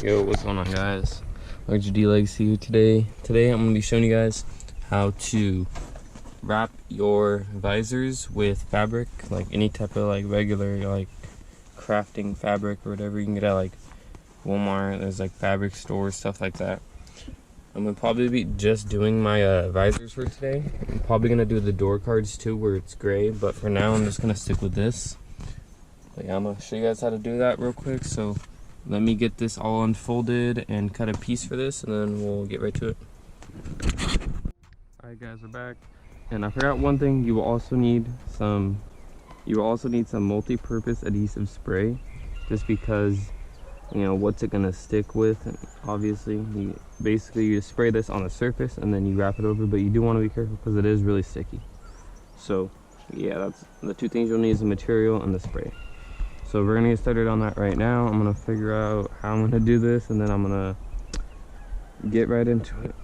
Yo, what's going on, guys? Large D Legacy here today. Today I'm going to be showing you guys how to wrap your visors with fabric, like any type of like regular like crafting fabric or whatever you can get at like Walmart. There's like fabric stores, stuff like that. I'm going to probably be just doing my visors for today. I'm probably going to do the door cards too where it's gray, but for now I'm just going to stick with this. But yeah, I'm going to show you guys how to do that real quick. So let me get this all unfolded and cut a piece for this, and then we'll get right to it. Alright guys, we're back. And I forgot one thing, you will also need some multi-purpose adhesive spray, just because, you know, what's it gonna stick with. And obviously, you just spray this on the surface and then you wrap it over, but you do want to be careful because it is really sticky. So yeah, that's the two things you'll need, is the material and the spray. So we're gonna get started on that right now. I'm gonna figure out how I'm gonna do this, and then I'm gonna get right into it.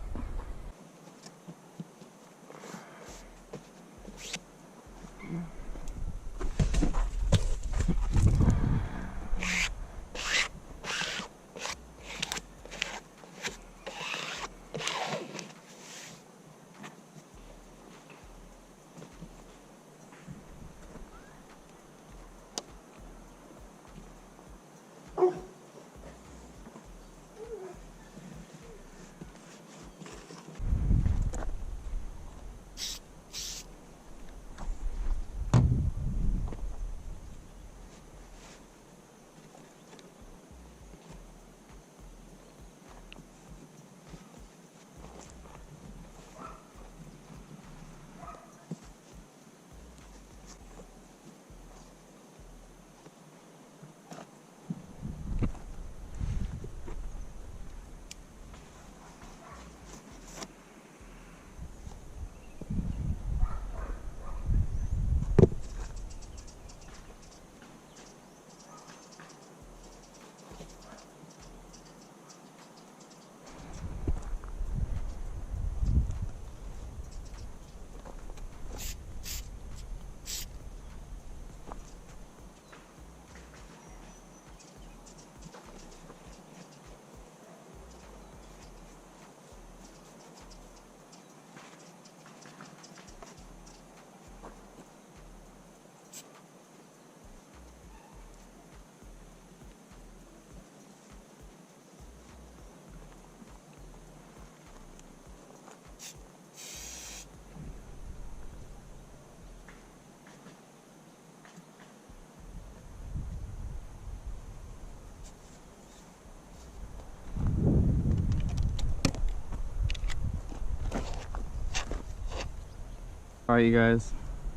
Alright you guys,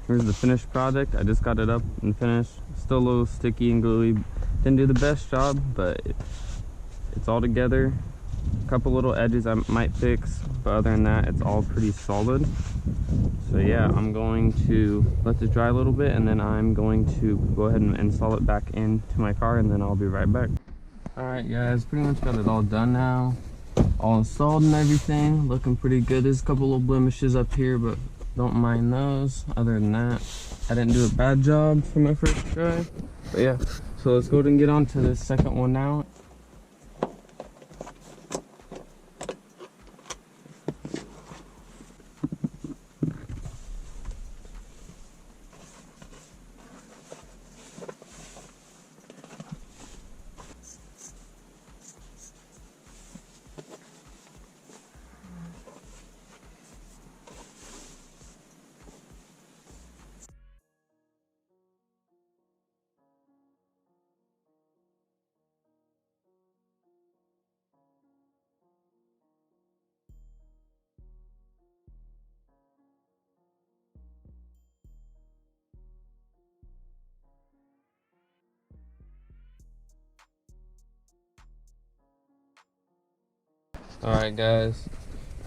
here's the finished product. I just got it up and finished. Still a little sticky and gluey. Didn't do the best job, but it's all together. A couple little edges I might fix, but other than that, it's all pretty solid. So yeah, I'm going to let this dry a little bit, and then I'm going to go ahead and install it back into my car, and then I'll be right back. Alright guys, pretty much got it all done now. All installed and everything, looking pretty good. There's a couple little blemishes up here, but don't mind those. Other than that, I didn't do a bad job for my first try. But yeah, so let's go ahead and get on to the second one now. Alright guys,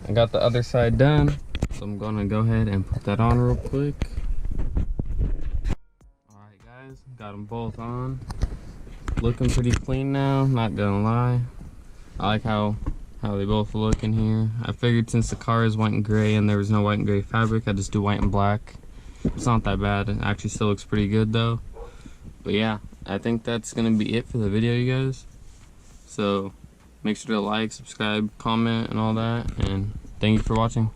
I got the other side done, so I'm gonna go ahead and put that on real quick. Alright guys, got them both on. Looking pretty clean now, not gonna lie. I like how they both look in here. I figured since the car is white and gray and there was no white and gray fabric, I'd just do white and black. It's not that bad. It actually still looks pretty good though. But yeah, I think that's gonna be it for the video, you guys. So Make sure to like, subscribe, comment, and all that. And thank you for watching.